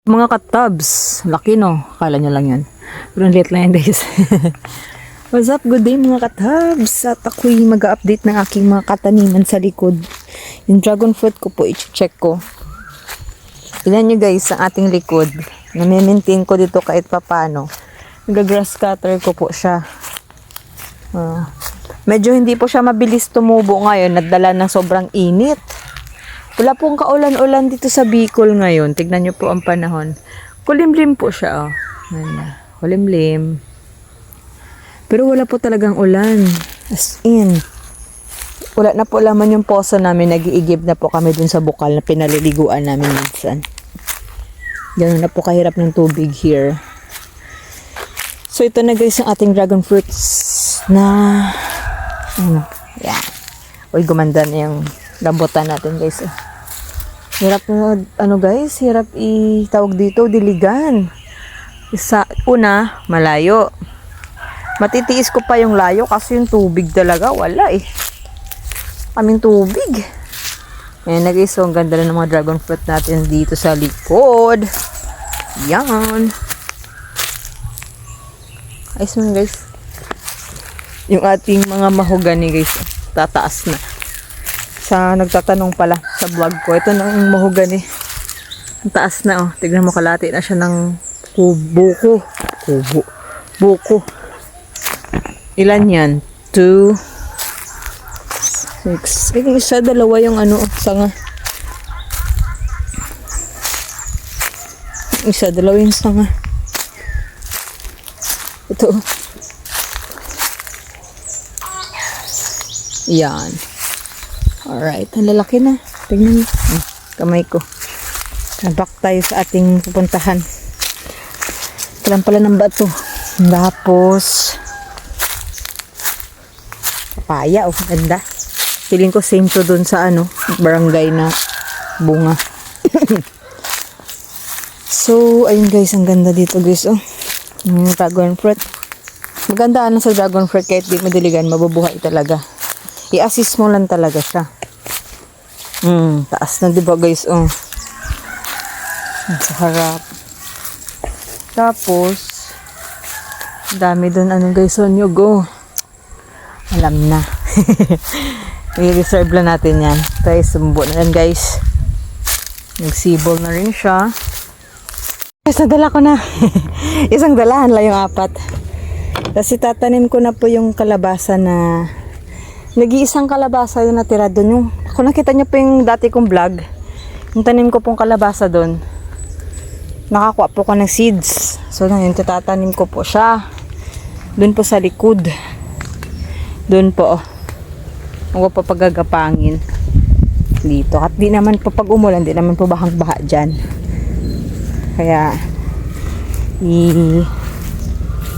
mga katabs. Laki no. Kala nyo lang yan. Pero late lang yan guys. What's up? Good day mga katabs. At ako'y mag-update ng aking mga kataniman sa likod. Yung dragon fruit ko po, i-check ko. Tignan nyo guys ang ating likod. Nami-maintain ko dito kahit papano. Nag-grass cutter ko po siya. Medyo hindi po siya mabilis tumubo ngayon. Nadala ng sobrang init. Wala pong kaulan-ulan dito sa Bicol ngayon. Tignan nyo po ang panahon. Kulimlim po siya. Oh. Kulimlim. Pero wala po talagang ulan. As in. Wala na po laman yung poso namin. Nag-iigib na po kami dun sa bukal na pinaliliguan namin minsan. Ganun na po kahirap ng tubig here. So ito na guys ang ating dragon fruits na yan. Uy, gumanda na yung rambutan natin guys. Hirap na, guys, hirap itawag dito, diligan. Una, malayo. Matitiis ko pa yung layo kasi yung tubig talaga, wala eh. Kaming tubig. Ayan na guys, so ang ganda na ng mga dragon fruit natin dito sa likod. Yan. Ayos mo guys. Yung ating mga mahogani guys, tataas na. Sa nagtatanong pala sa vlog ko, ito na yung mahogani. Ang taas na oh. Tignan mo, kalati na siya ng buko. Ilan yan? 2, 6. Ay, isa, dalawa yung sanga. Isa, dalawa yung sanga. Ito. Yan. Alright, ang lalaki na. Tingnan mo. Kamay ko. Back tayo sa ating pupuntahan. Talang pala ng bato. Tapos, papaya. Oh, ganda. Feeling ko same to dun sa barangay na bunga. So, ayun guys, ang ganda dito guys. Oh, yung dragon fruit. Maganda sa dragon fruit kahit di madiligan, mabubuhay talaga. I-assist mo lang talaga siya. Taas na diba guys, oh. Sa harap. Tapos, dami doon, guys, nyug, oh. Alam na. I-reserve lang natin yan. Tayo, sumbo na yan, guys. Nagsibol na rin siya. Guys, nadala ko na. Isang dalahan lang yung 4. Kasi tatanim ko na po yung kalabasa na nag-iisang kalabasa yung natira doon. Yung, kung nakita nyo po yung dati kong vlog, yung tanim ko pong kalabasa doon, nakakuha po ko ng seeds. So, yun, tatanim ko po siya. Doon po sa likod. Doon po, oh. Huwag po pagagapangin. Dito. At di naman po pag umulan, di naman po bahang-baha dyan. Kaya,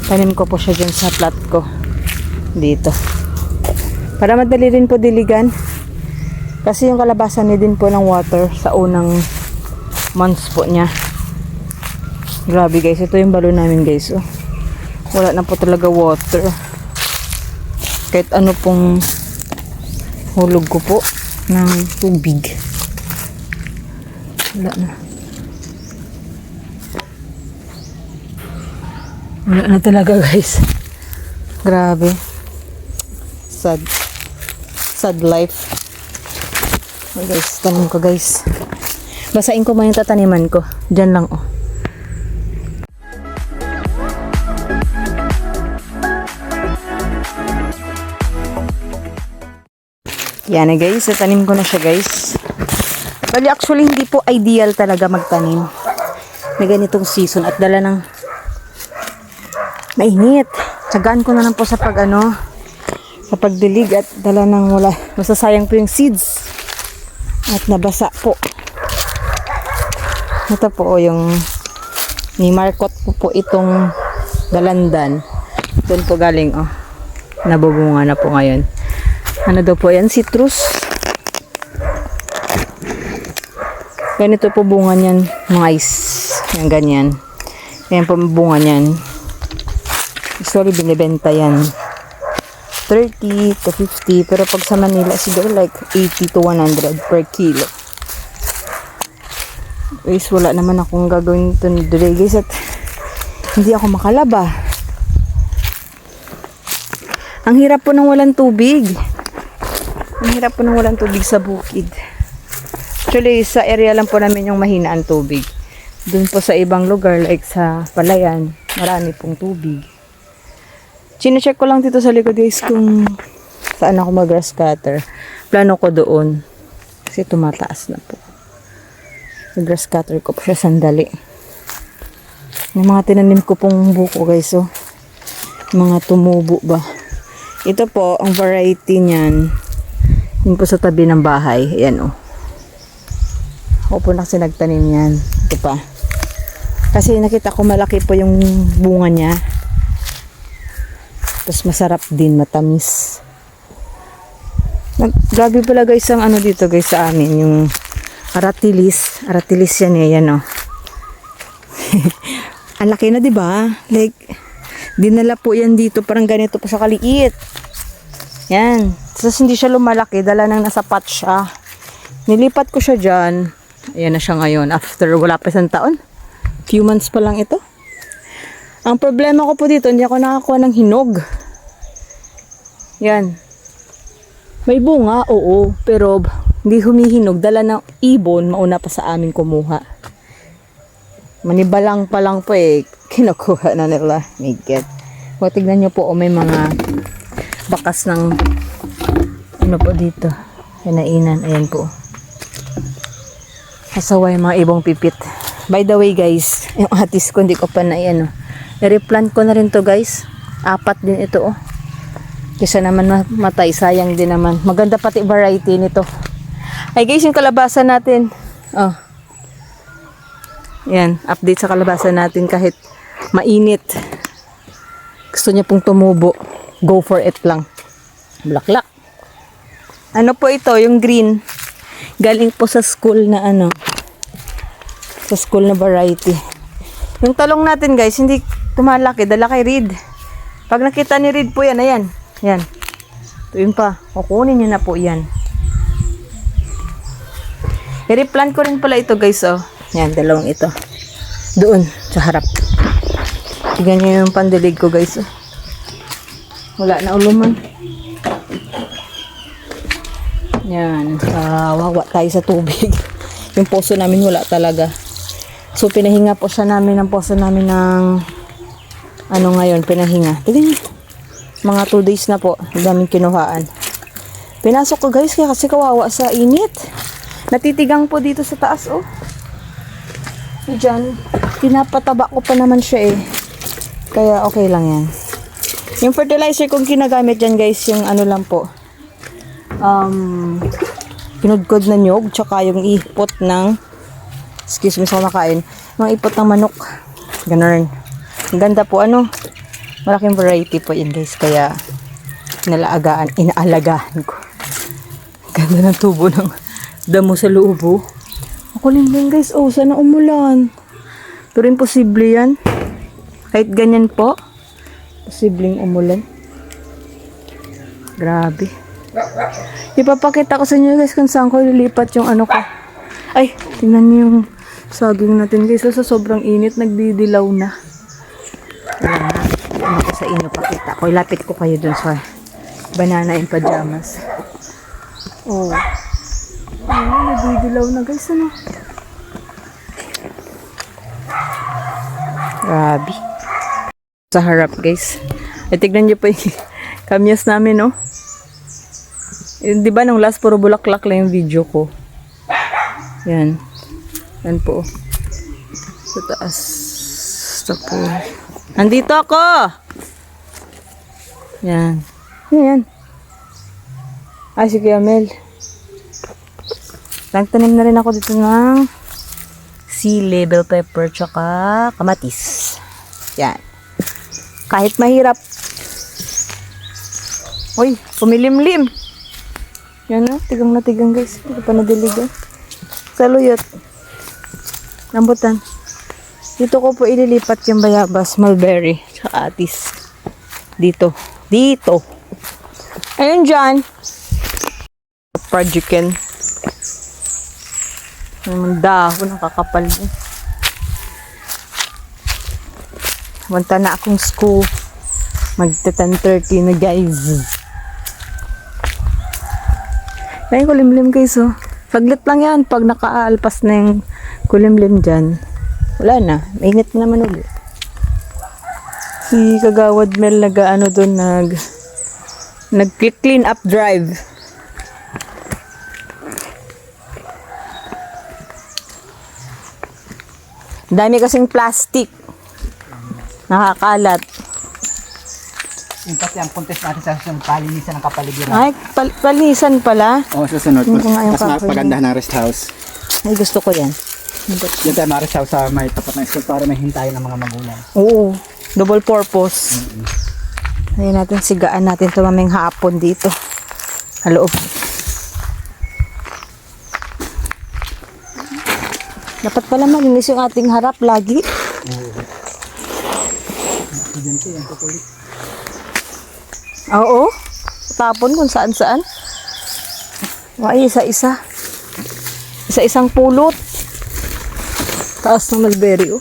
tanim ko po siya dyan sa plot ko. Dito. Para madali rin po diligan. Kasi yung kalabasa niya din po ng water sa unang months po niya. Grabe guys, ito yung balon namin guys. Oh. Wala na po talaga water. Kahit ano pong hulog ko po ng tubig. Wala na. Wala na talaga guys. Grabe. Sad life. Oh, guys, tanim ko guys. Basain ko man yung tataniman ko. Diyan lang oh. Yan na guys, tanim ko na siya guys. Bali actually hindi po ideal talaga magtanim. May ganitong season at dala ng mainit. Tsagaan ko na lang po sa sa pagdilig at dala ng wala. Masasayang po yung seeds. At nabasa po. Ito po yung ni Marcot po itong dalandan. Doon po galing oh. Nabubunga na po ngayon. Ano daw po yan? Citrus. Ganito po bunga niyan. Mga ice. Yan ganyan. Yan po bunga niyan. Sorry, binibenta yan. 30 to 50. Pero pag sa Manila, siguro like 80 to 100 per kilo. Guys, wala naman akong gagawin today guys at hindi ako makalaba. Ang hirap po ng walang tubig. Ang hirap po ng walang tubig sa bukid. Actually, sa area lang po namin yung mahina ang tubig. Doon po sa ibang lugar like sa Palayan, marami pong tubig. Chine-check ko lang dito sa likod guys kung saan ako mag-grass cutter. Plano ko doon. Kasi tumataas na po. Mag-grass cutter ko po siya sandali. Yung mga tinanim ko pong buko guys, oh. Mga tumubo ba. Ito po, ang variety niyan. Yun po sa tabi ng bahay. Ayan, oh. Ako po na kasi nagtanim yan. Ito pa. Kasi nakita ko malaki po yung bunga niya. Tapos masarap din, matamis. Grabe pala guys ang ano dito guys sa amin. Yung aratilis. Aratilis yan eh. Yan oh. Ang laki na diba? Like, dinala po yan dito. Parang ganito pa sa kaliit. Yan. Tapos hindi siya lumalaki. Dala nang nasa pot siya. Nilipat ko siya dyan. Ayan na siya ngayon. After wala pa isang taon. Few months pa lang ito. Ang problema ko po dito, hindi ako nakakuha ng hinog. Yan. May bunga, oo. Pero hindi humihinog. Dala ng ibon, mauna pa sa amin kumuha. Manibalang pa lang po eh. Kinukuha na nila. May get. O, tignan nyo po, may mga bakas ng ano po dito. Hinainan. Ayan po. Kasaway mga ibong pipit. By the way guys, yung atis ko hindi ko pa na yan. Oh. I-replant ko na rin to guys. 4 din ito oh. Kesa naman matay, sayang din naman. Maganda pati variety nito. Ay guys, yung kalabasa natin. Oh. Yan, update sa kalabasa natin kahit mainit. Gusto niya pong tumubo. Go for it lang. Bulaklak. Ano po ito, yung green. Galing po sa school na ano. Sa school na variety. Yung talong natin guys, hindi tumalaki. Dala kay Reed. Pag nakita ni Reed po yan, ayan. Yan. Ito yun pa. Kukunin niyo na po yan. I-replant ko rin pala ito guys, oh. Yan, dalawang ito. Doon, sa harap. Tignan niyo yung pandilig ko guys, oh. Wala na uluman. Yan, wawa tayo sa tubig. Yung poso namin wala talaga. So pinahinga po siya namin ng poso namin ng ano ngayon, pinahinga. Tignan niyo. Mga 2 days na po, daming kinuhaan. Pinasok ko guys kasi kawawa sa init. Natitigang po dito sa taas oh. Diyan, pinapataba ko pa naman siya eh. Kaya okay lang yan. Yung fertilizer kong ginagamit dyan guys, yung ano lang po. Kinudkod na nyog, tsaka yung ipot ng, excuse me sa makain, yung ipot ng manok. Ganun. Ang ganda po, ano, malaking variety po yun guys, kaya inaalagaan ko. Ganda ng tubo ng damo sa loob oh. Makulim din guys, oh, sana umulan. Pero imposible yan. Kahit ganyan po, posibleng umulan. Grabe. Ipapakita ko sa inyo guys kung saan ko lilipat yung ano ko. Ay, tingnan niyo yung saging natin guys. Sa sobrang init, nagdidilaw na. Ayan na. Ano ko sa inyo pakita ko. Ilapit ko kayo dun sa banana in pajamas. Oh. Ayan, nagdidilaw na guys. Ano? Grabe. Sa harap guys. Ay, tignan niyo pa yung kamyas namin, oh. Di ba nung last puro bulaklak lang yung video ko. Yan. Yan po. Sa taas. Tapos. Nandito ako! Yan. Yan. Ay, si Kuya Mel. Nagtanim na rin ako dito ng sea bell pepper tsaka kamatis. Yan. Kahit mahirap. Uy, pumilimlim. Yan na, tigang na tigang guys. Hindi pa nadiligan. Saluyot. Rambutan. Dito ko po ililipat yung bayabas, mulberry, tsaka atis. Dito. Dito. Ayun dyan. Projectin. Ang dahon, nakakapal din. Punta na akong school. Magta-10:30 na guys. Kaya kulimlim guys oh. Saglit lang yan pag nakaalpas na yung kulimlim dyan. Wala na. Mainit na naman ulit. Si Kagawad Mel nag-ano doon nag-clean up drive. Dami kasing plastic. Nakakalat. Yung pati ang contest natin sa palinisan ng kapaligiran. Ay, palinisan pala. Oo, susunod. Hindi ko nga yung Mas kahoy. pagandahan ng rest house. Ay, gusto ko yan. Yan tayo ma-rest house sa may tapat ng school para may hintayin ng mga magulang. Oo. Double purpose. Ayan natin, sigaan natin ito maming hapon dito. Sa loob. Dapat pala malinis yung ating harap lagi. Estudyante yan, kukulit. Oo. Tapon kung saan-saan. Ay, isa-isa. Isa-isang pulot. Taas ng mulberry, oh.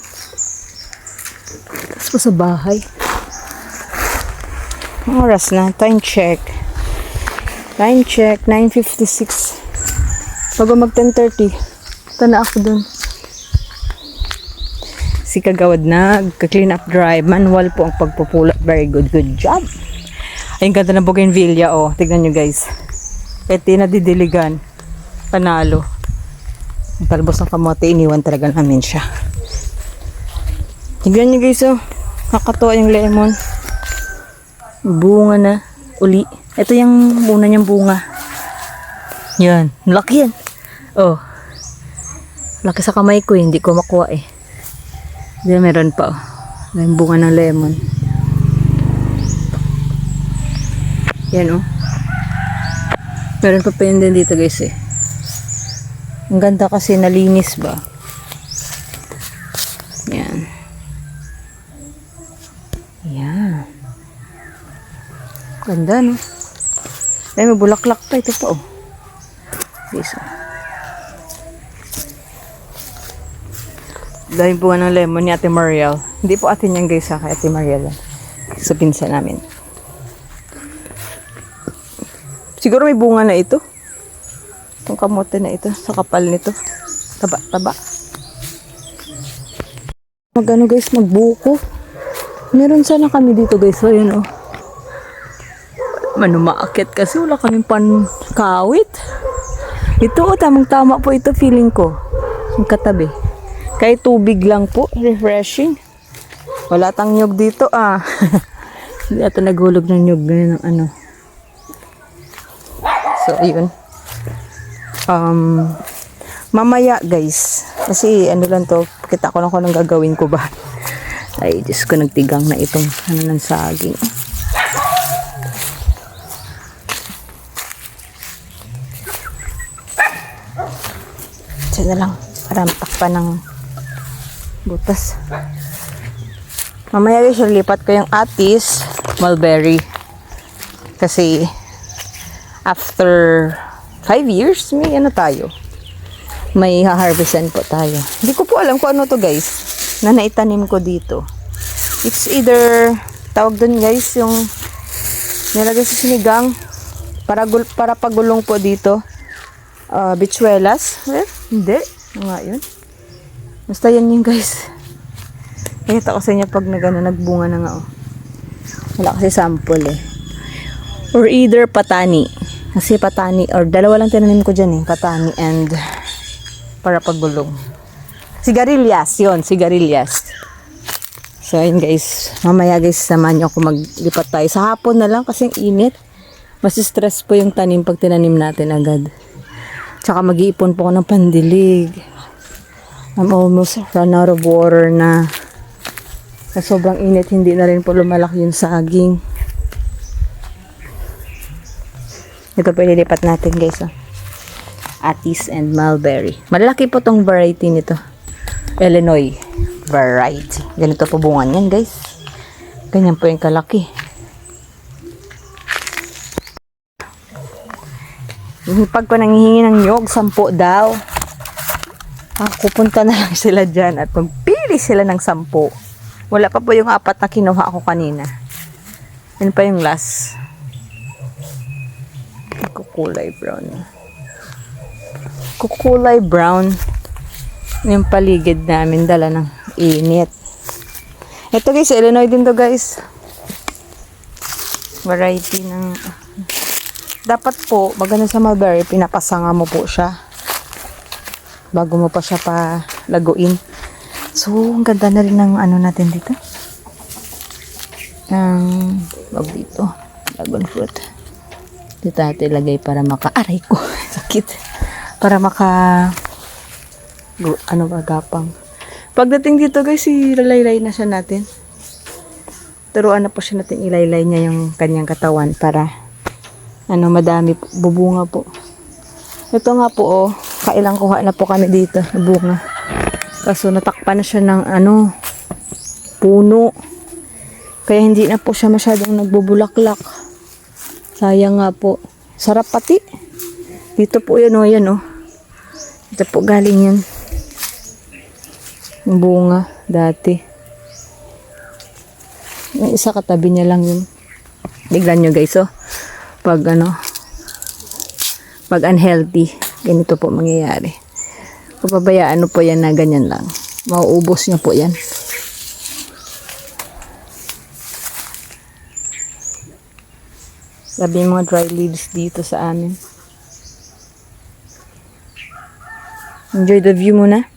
Taas pa sa bahay. Ang oras na. Time check. Time check. 9:56. Bago mag 10:30. Tana ako dun. Si Kagawad nag-clean up drive. Manual po ang pagpupulot. Very good. Good job. Ayun, ganda ng bougainvillea, oh. Tignan nyo, guys. Kahit di nadidiligan. Panalo. Ang talbos ng kamote, iniwan talaga namin siya. Tignan nyo, guys, oh. Nakakatuwa yung lemon. Bunga na. Uli. Ito yung muna niyang bunga. Yan. Laki yan. Oh. Laki sa kamay ko, hindi ko makuha, eh. Diyan meron pa, oh. Yung bunga ng lemon. Yan, oh. Meron pa yun din dito, guys, eh. Ang ganda kasi nalinis ba. Yan. Yan. Ganda, no? Ay, may bulaklak pa. Ito pa, oh. Guys, oh. Dahil bunga ng lemon ni Ate Mariel. Hindi po atin yan, guys, ha, kay Ate Mariel. Sa pinsan namin. Siguro may bunga na ito. Itong kamote na ito. Sa kapal nito. Taba. Magano guys, magbuko. Meron sana kami dito guys. So, yun oh. Manumaakit kasi wala kaming pankawit. Ito oh, tamang-tama po ito feeling ko. Yung katabi. Kahit tubig lang po. Refreshing. Wala tang nyug dito ah. Hindi ata naghulog ng nyug ngayon ng ano. So, ayun. Mamaya, guys. Kasi, ano lang to, kita ko lang kung anong gagawin ko ba. Ay, Diyos ko, nagtigang na itong, ano ng saging. Diyan na lang, parang takpan ng butas. Mamaya, guys, lipat ko yung atis, mulberry. Kasi, after 5 years, may ano tayo. May ha-harvestan po tayo. Hindi ko po alam kung ano to guys. Na naitanim ko dito. It's either, tawag dun guys, yung nilagay sa sinigang. Para pagulong po dito. Bichuelas. Well, hindi. Ano nga yun? Basta yan yun guys. Nakita ko sa inyo pag nagbunga na nga oh. Wala kasi sample eh. Or either patani. Kasi patani, or dalawa lang tinanim ko dyan eh. Patani and para paggulong. Sigarilyas, yun. Sigarilyas. So, yun guys. Mamaya guys, samahan nyo ako maglipat tayo. Sa hapon na lang kasi init. Mas stress po yung tanim pag tinanim natin agad. Tsaka mag-iipon po ako ng pandilig. I'm almost run out of water na. Sa sobrang init, hindi na rin po lumalaki yung saging. Ito po ililipat natin guys. Oh. Atis and mulberry. Malaki po tong variety nito. Illinois variety. Ganito po bunga niyan guys. Ganyan po yung kalaki. Pag ko nanghihingi ng nyog, 10 daw. Pupunta na lang sila dyan at magpili sila ng 10. Wala pa po yung 4 na kinuha ako kanina. Yan pa yung last. Kukulay brown. Kukulay brown. Yung paligid namin dala ng init. Ito guys, Illinois din to guys. Variety ng... Dapat po, maganda sa mulberry, pinapasanga mo po siya. Bago mo pa siya pa laguin. So, ang ganda na rin ng ano natin dito. Wag dito. Dragon fruit. Dito natin ilagay para aray ko. Sakit. Para gapang. Pagdating dito guys, ilaylay na siya natin. Turuan na po siya natin ilaylay niya yung kanyang katawan para madami po, bubunga po. Ito nga po, kailang kuha na po kami dito, bunga. Kaso natakpan na siya ng puno. Kaya hindi na po siya masyadong nagbubulaklak. Sayang nga po. Sarap pati. Dito po yan yan. Ito po galing yan. Yung bunga dati. Yung isa katabi niya lang yun. Tignan nyo guys, pag pag unhealthy, ganito po mangyayari. Papabayaan po yan na ganyan lang. Mauubos niya po yan. Sabi yung mga dry leaves dito sa amin. Enjoy the view muna.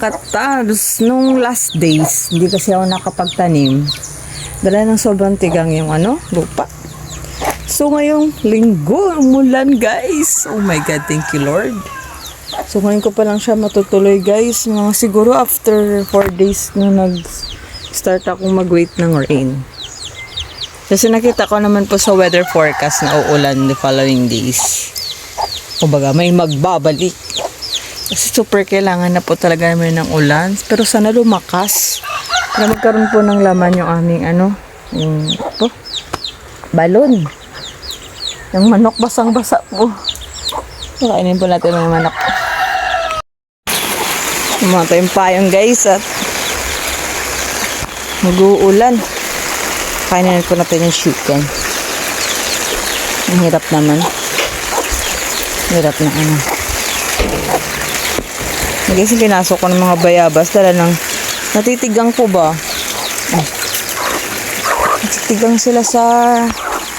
Katabs, nung last days, hindi kasi ako nakapagtanim. Dala ng sobrang tigang yung lupa. So ngayong linggo, umulan guys. Oh my God, thank you Lord. So ngayon ko pa lang siya matutuloy guys. Mga siguro after 4 days na nag-start akong mag-wait ng rain. Kasi nakita ko naman po sa weather forecast na uulan the following days. Kumbaga may magbabalik. Kasi super kailangan na po talaga namin ng ulan. Pero sana lumakas. Para magkaroon po ng laman yung aming balon. Yung manok basang-basa po. Kainin po natin mga manok. Mga tayong payong guys at mag-uulan. Kainin po natin yung chicken. Ang hirap naman. Hirap na Guys, pinasok ko ng mga bayabas. Dala ng natitigang ko ba? Natitigang sila sa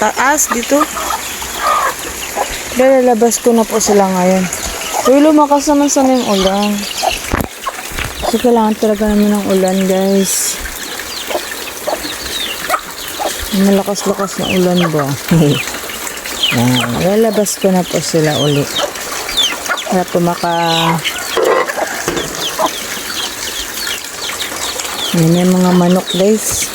taas dito. Lalabas ko na po sila ngayon. Uy, lumakas naman sana yung ulan. So, kailangan talaga naman ng ulan, guys. Malakas-lakas na ulan ba? Lalabas ko na po sila uli. Para po yan yung mga manok guys.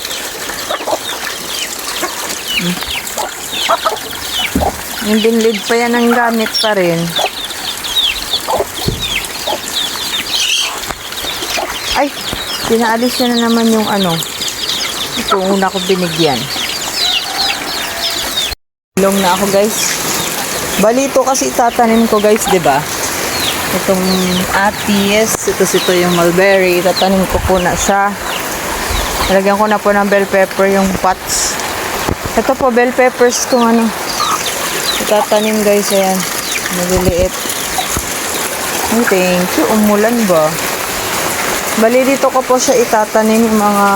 Yung binlid pa yan ang gamit pa rin. Ay, pinaalis na naman yung ito una ko binigyan. Long na ako guys. Balito kasi itatanim ko guys, 'di ba? Itong atis, ito yung mulberry, tatanim ko po na siya. Lagyan ko na po ng bell pepper yung pots. Ito po bell peppers kung itatanim guys, ayan. Maliliit. Ay, thank you. Umulan ba? Bali, dito ko po siya itatanim yung mga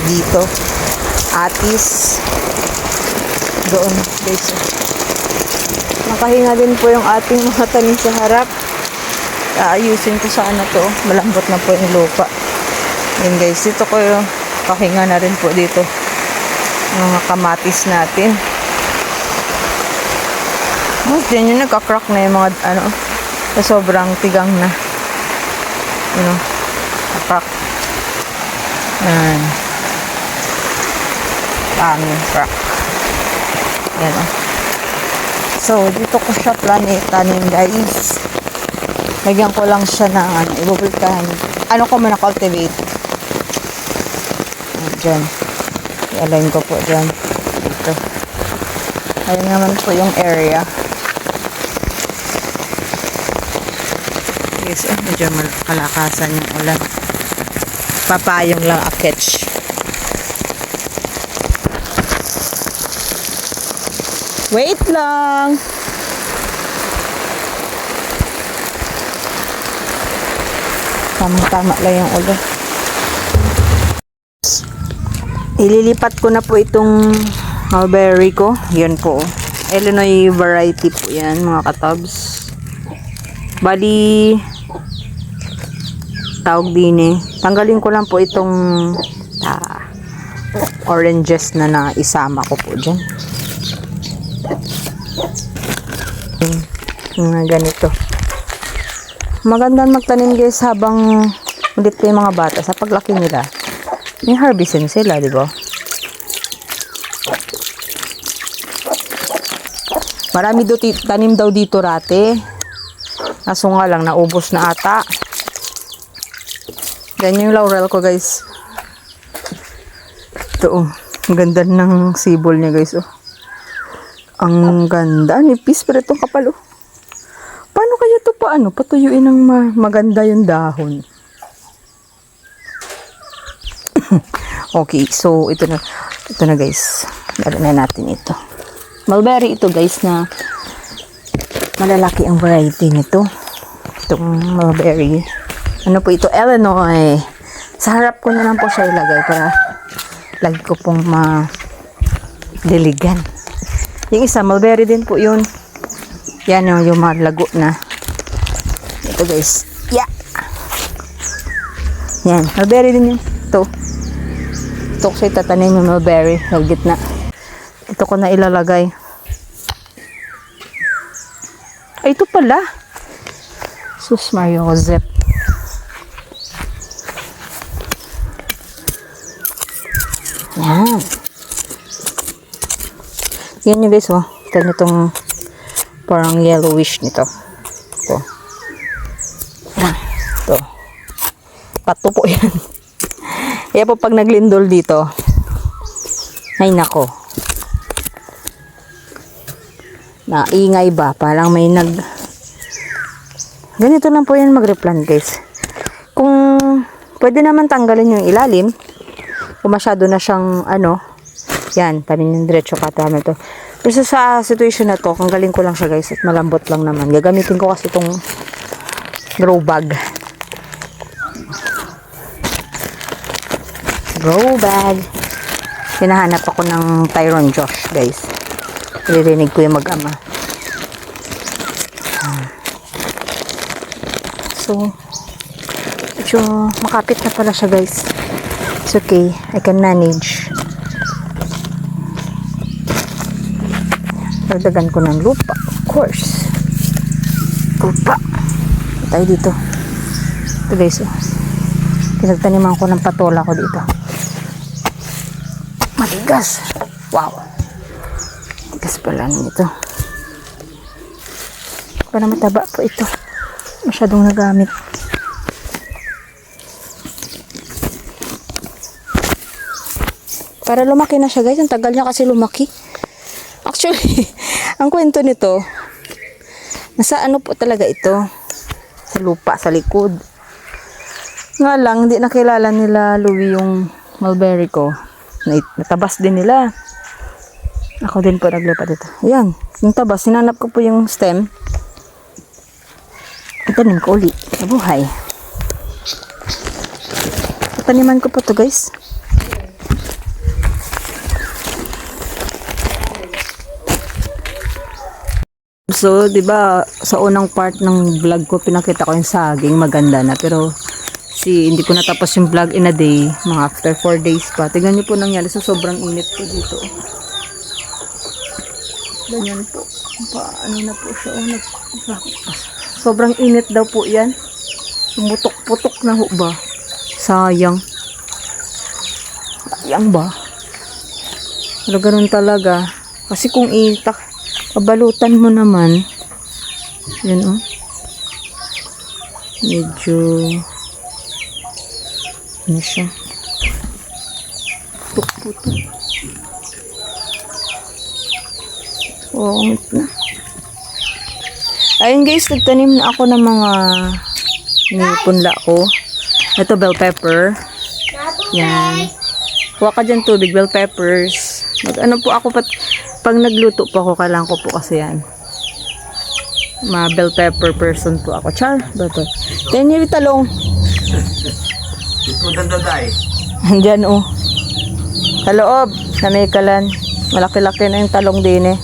dito. Atis. Doon, guys. Nakahinga din po yung ating mga tanim sa harap. Aayusin ko sana to. Malambot na po yung lupa. Yun guys, dito ko yung kahinga na rin po dito. Yung mga kamatis natin. Diyan yung nagka-crack na yung mga na sobrang tigang na. Crack. Yan. Daming crack. Yan o. So, dito ko siya tanim guys. Lagyan ko lang siya ng ibubulkahan. Ko muna cultivate. Diyan. I-align ko po dyan. Dito. Ayun naman po yung area. Yes, medyo kalakasan yung ulan. Papayong lang aketch. Wait lang! Tama-tama lang yung ulan. Ililipat ko na po itong mulberry ko. Yan po. Illinois variety po yan, mga katabs. Bali, tawag din eh. Tanggalin ko lang po itong oranges na isama ko po dyan. Mga ganito. Magandang magtanim guys habang ulit pa yung mga bata. Sa paglaki nila, may harvestin sila, di ba? Marami tanim daw dito rate. Kaso nga lang, naubos na ata. Ganyan yung laurel ko guys. Ito ang ganda ng sibol niya guys. Ang ganda. Nipis pero itong kapal Paano kaya ito patuyuin ng maganda yung dahon? Okay, so ito na guys. Lalo na natin ito. Mulberry ito guys na malalaki ang variety nito. Itong mulberry. Ano po ito? Illinois. Sa harap ko na lang po siya ilagay para lagi ko pong madiligan. Yung isa, mulberry din po yun. Yan yung malago na. Ito guys. Yeah! Yan. Mulberry din yun. Ito. Ito ko siya itatanim yung mulberry. Sa gitna. Ito ko na ilalagay. Ay, ito pala. Sus Mario Josep. Yan. Yan yun guys, Ito nitong parang yellowish nito. Ito. Ito. Pato po yan. Kaya po pag naglindol dito, ay nako. Naingay ba? Parang may ganito lang po yan mag-replant guys. Kung pwede naman tanggalin yung ilalim, kung masyado na siyang yan, tanin yung diretso katama to. Pero sa situation na to, tanggalin ko lang siya guys at malambot lang naman. Gagamitin ko kasi itong grow bag. Grow bag. Hinahanap ako ng Tyron Josh guys. Narinig ko yung mag-ama. So, medyo makapit na pala siya guys. It's okay. I can manage. Dagdagan ko ng lupa. Of course. Lupa. Tayo dito. Ito guys. Pinagtaniman ko ng patola ko dito. Matigas. Wow. Matigas pala nito. Para mataba po ito. Masyadong nagamit. Para lumaki na siya guys. Ang tagal niya kasi lumaki. Actually, ang kwento nito, nasa po talaga ito? Sa lupa, sa likod. Nga lang, hindi nakilala nila Louie yung mulberry ko. Natabas din nila. Ako din po naglipat ito. Ayan, yung taba, sinanap ko po yung stem. Itanim ko ulit. Nabuhay. Taniman ko po to guys. So, 'di ba, sa unang part ng vlog ko pinakita ko yung saging, maganda na, pero hindi ko natapos yung vlog in a day, mga after 4 days pa. Tingnan niyo po nangyari sa sobrang init po dito. Ganyan po. Ano na po siya, sobrang init daw po 'yan. Mutok-putok na ho ba? Sayang. Sayang ba? Pero ganun talaga. Kasi kung kabalutan mo naman, yun medyo ano siya, putok-putok. Angit na. Ayun guys, nagtanim na ako ng mga punla ko. Ito, bell pepper. Yan. Kuha ka dyan tubig, bell peppers. Ano po ako, pag nagluto po ako, kailangan ko po kasi yan. Bell pepper person po ako. Char, bepper. Then yung talong. Ito dandaday. Andyan sa loob, na may kalan. Malaki-laki na yung talong din eh.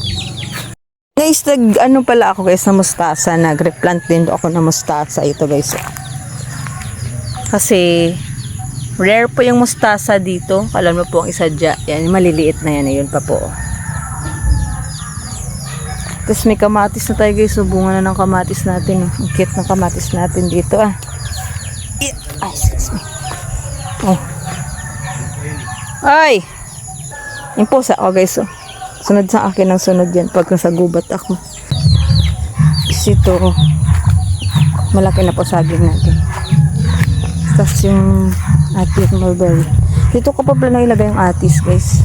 Guys, ano pala ako guys, na mustasa. Nag-replant din ako na mustasa. Ito guys. Kasi, rare po yung mustasa dito. Alam mo po ang isadya. Yan, maliliit na yan. Ayun pa po. Tapos may kamatis na tayo guys. So, bunga na ng kamatis natin. Ang cute ng kamatis natin dito ah. Ay, excuse me. Ay! Yung pusa ako guys. Sunod sa akin ang sunod yan. Pag nasa gubat ako. Kasi ito, malaki na po saging natin. Tapos yung atis mulberry. Dito ko pa pala ilagay yung atis guys.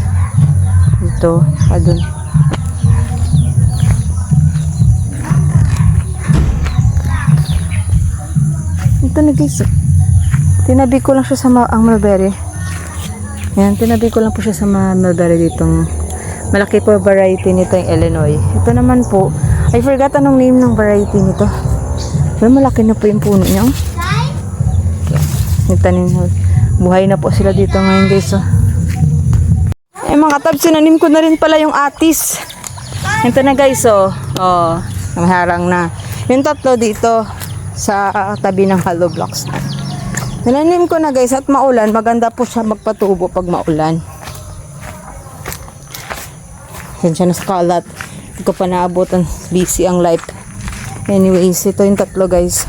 Dito, dun. Ito na guys. Tinabi ko lang siya sa ang mulberry. Yan, tinabi ko lang po siya sa mulberry ditong malaki po variety nito yung Illinois. Ito naman po, I forgot anong name ng variety nito. Pero malaki na po yung puno niya. Buhay na po sila dito ngayon guys. Mga tab, sinanim ko na rin pala yung atis. Ito na guys. Nangharang na. Yung tatlo dito sa tabi ng hollow blocks. Sinanim ko na guys at maulan. Maganda po siya magpatubo pag maulan. Yan siya naskalat. Hindi ko pa naabutan. Busy ang life. Anyways, ito yung tatlo guys.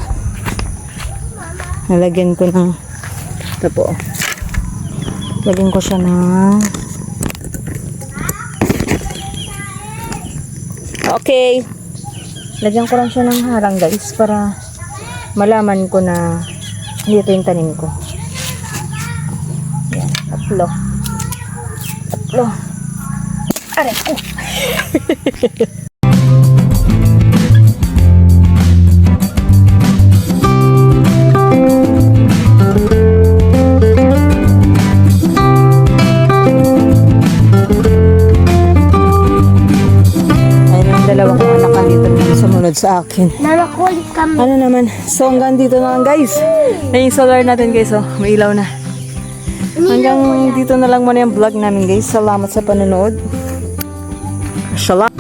Nalagyan ko ng ito po. Lagyan ko siya ng okay. Lagyan ko lang siya ng harang guys para malaman ko na dito yung tanim ko. Yan, tatlo. Aray ko. Dalawang anak dito na sumunod sa akin. Nanakulit kami. Ano naman? So hanggang dito na lang guys. Yung solar natin guys. May ilaw na. Hanggang dito na lang muna yung vlog namin guys. Salamat sa panonood. Shalom.